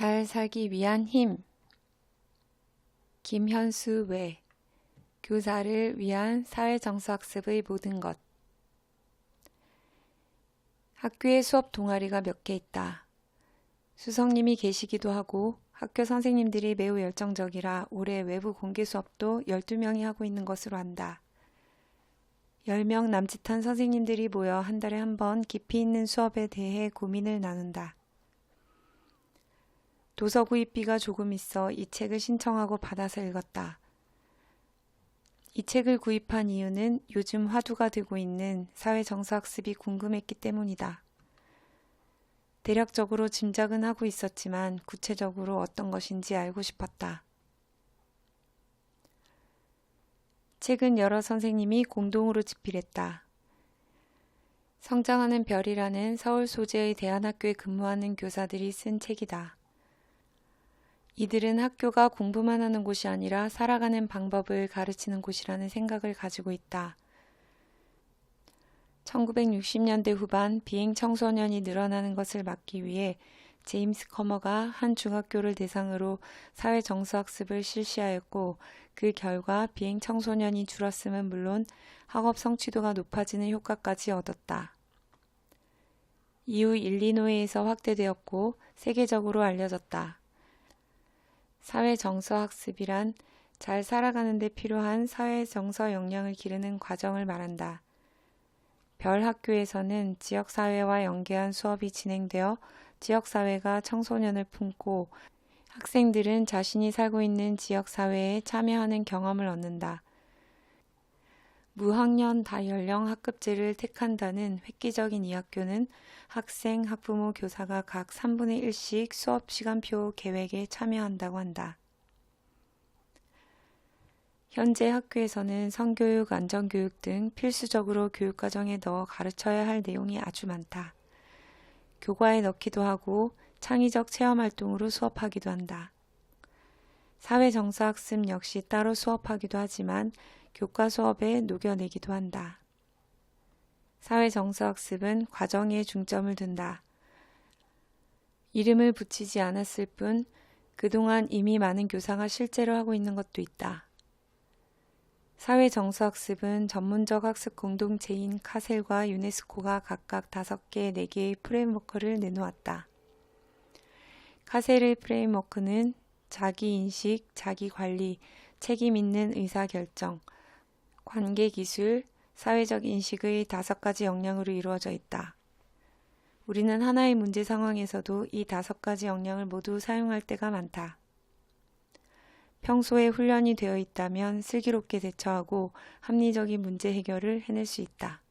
잘 살기 위한 힘. 김현수 외. 교사를 위한 사회정서학습의 모든 것. 학교에 수업 동아리가 몇 개 있다. 수석님이 계시기도 하고 학교 선생님들이 매우 열정적이라 올해 외부 공개 수업도 12명이 하고 있는 것으로 안다. 10명 남짓한 선생님들이 모여 한 달에 한 번 깊이 있는 수업에 대해 고민을 나눈다. 도서 구입비가 조금 있어 이 책을 신청하고 받아서 읽었다. 이 책을 구입한 이유는 요즘 화두가 되고 있는 사회정서학습이 궁금했기 때문이다. 대략적으로 짐작은 하고 있었지만 구체적으로 어떤 것인지 알고 싶었다. 책은 여러 선생님이 공동으로 집필했다. 성장하는 별이라는 서울 소재의 대안학교에 근무하는 교사들이 쓴 책이다. 이들은 학교가 공부만 하는 곳이 아니라 살아가는 방법을 가르치는 곳이라는 생각을 가지고 있다. 1960년대 후반 비행 청소년이 늘어나는 것을 막기 위해 제임스 커머가 한 중학교를 대상으로 사회정서학습을 실시하였고 그 결과 비행 청소년이 줄었음은 물론 학업 성취도가 높아지는 효과까지 얻었다. 이후 일리노이에서 확대되었고 세계적으로 알려졌다. 사회정서학습이란 잘 살아가는 데 필요한 사회정서 역량을 기르는 과정을 말한다. 별 학교에서는 지역사회와 연계한 수업이 진행되어 지역사회가 청소년을 품고 학생들은 자신이 살고 있는 지역사회에 참여하는 경험을 얻는다. 무학년 다연령 학급제를 택한다는 획기적인 이 학교는 학생, 학부모, 교사가 각 3분의 1씩 수업 시간표 계획에 참여한다고 한다. 현재 학교에서는 성교육, 안전교육 등 필수적으로 교육과정에 넣어 가르쳐야 할 내용이 아주 많다. 교과에 넣기도 하고 창의적 체험활동으로 수업하기도 한다. 사회정서학습 역시 따로 수업하기도 하지만 교과 수업에 녹여내기도 한다. 사회정서학습은 과정에 중점을 둔다. 이름을 붙이지 않았을 뿐 그동안 이미 많은 교사가 실제로 하고 있는 것도 있다. 사회정서학습은 전문적 학습 공동체인 카셀과 유네스코가 각각 5개, 4개의 프레임워크를 내놓았다. 카셀의 프레임워크는 자기인식, 자기관리, 책임 있는 의사결정, 관계기술, 사회적 인식의 5가지 역량으로 이루어져 있다. 우리는 하나의 문제 상황에서도 이 5가지 역량을 모두 사용할 때가 많다. 평소에 훈련이 되어 있다면 슬기롭게 대처하고 합리적인 문제 해결을 해낼 수 있다.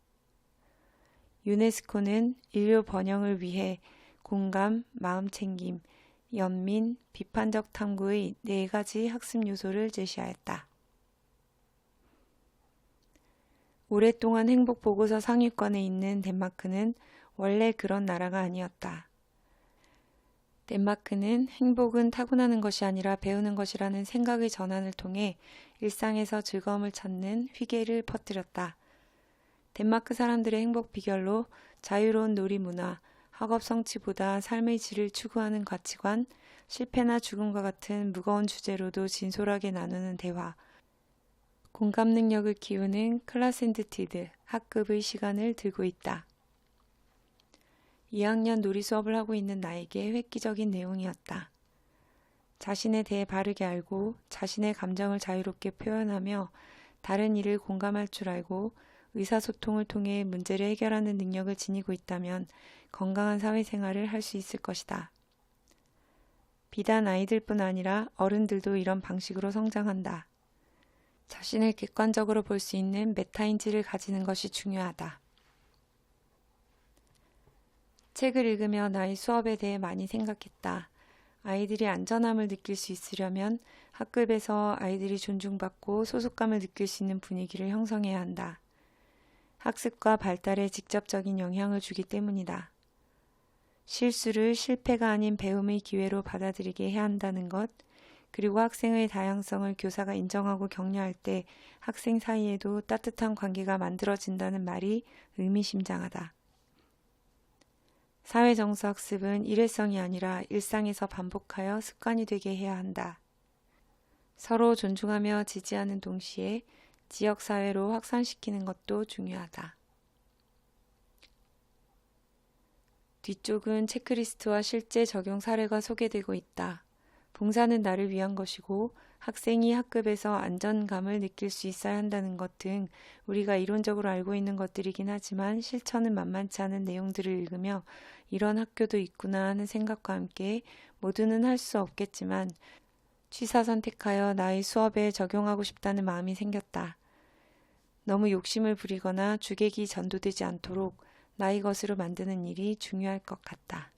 유네스코는 인류 번영을 위해 공감, 마음챙김, 연민, 비판적 탐구의 4가지 학습 요소를 제시하였다. 오랫동안 행복보고서 상위권에 있는 덴마크는 원래 그런 나라가 아니었다. 덴마크는 행복은 타고나는 것이 아니라 배우는 것이라는 생각의 전환을 통해 일상에서 즐거움을 찾는 휘계를 퍼뜨렸다. 덴마크 사람들의 행복 비결로 자유로운 놀이 문화, 학업 성취보다 삶의 질을 추구하는 가치관, 실패나 죽음과 같은 무거운 주제로도 진솔하게 나누는 대화, 공감 능력을 키우는 클라센드티드 학급의 시간을 들고 있다. 2학년 놀이 수업을 하고 있는 나에게 획기적인 내용이었다. 자신에 대해 바르게 알고 자신의 감정을 자유롭게 표현하며 다른 이를 공감할 줄 알고 의사소통을 통해 문제를 해결하는 능력을 지니고 있다면 건강한 사회생활을 할 수 있을 것이다. 비단 아이들뿐 아니라 어른들도 이런 방식으로 성장한다. 자신을 객관적으로 볼 수 있는 메타인지를 가지는 것이 중요하다. 책을 읽으며 나의 수업에 대해 많이 생각했다. 아이들이 안전함을 느낄 수 있으려면 학급에서 아이들이 존중받고 소속감을 느낄 수 있는 분위기를 형성해야 한다. 학습과 발달에 직접적인 영향을 주기 때문이다. 실수를 실패가 아닌 배움의 기회로 받아들이게 해야 한다는 것, 그리고 학생의 다양성을 교사가 인정하고 격려할 때 학생 사이에도 따뜻한 관계가 만들어진다는 말이 의미심장하다. 사회정서학습은 일회성이 아니라 일상에서 반복하여 습관이 되게 해야 한다. 서로 존중하며 지지하는 동시에 지역사회로 확산시키는 것도 중요하다. 뒤쪽은 체크리스트와 실제 적용 사례가 소개되고 있다. 봉사는 나를 위한 것이고 학생이 학급에서 안전감을 느낄 수 있어야 한다는 것 등 우리가 이론적으로 알고 있는 것들이긴 하지만 실천은 만만치 않은 내용들을 읽으며 이런 학교도 있구나 하는 생각과 함께 모두는 할 수 없겠지만 취사 선택하여 나의 수업에 적용하고 싶다는 마음이 생겼다. 너무 욕심을 부리거나 주객이 전도되지 않도록 나의 것으로 만드는 일이 중요할 것 같다.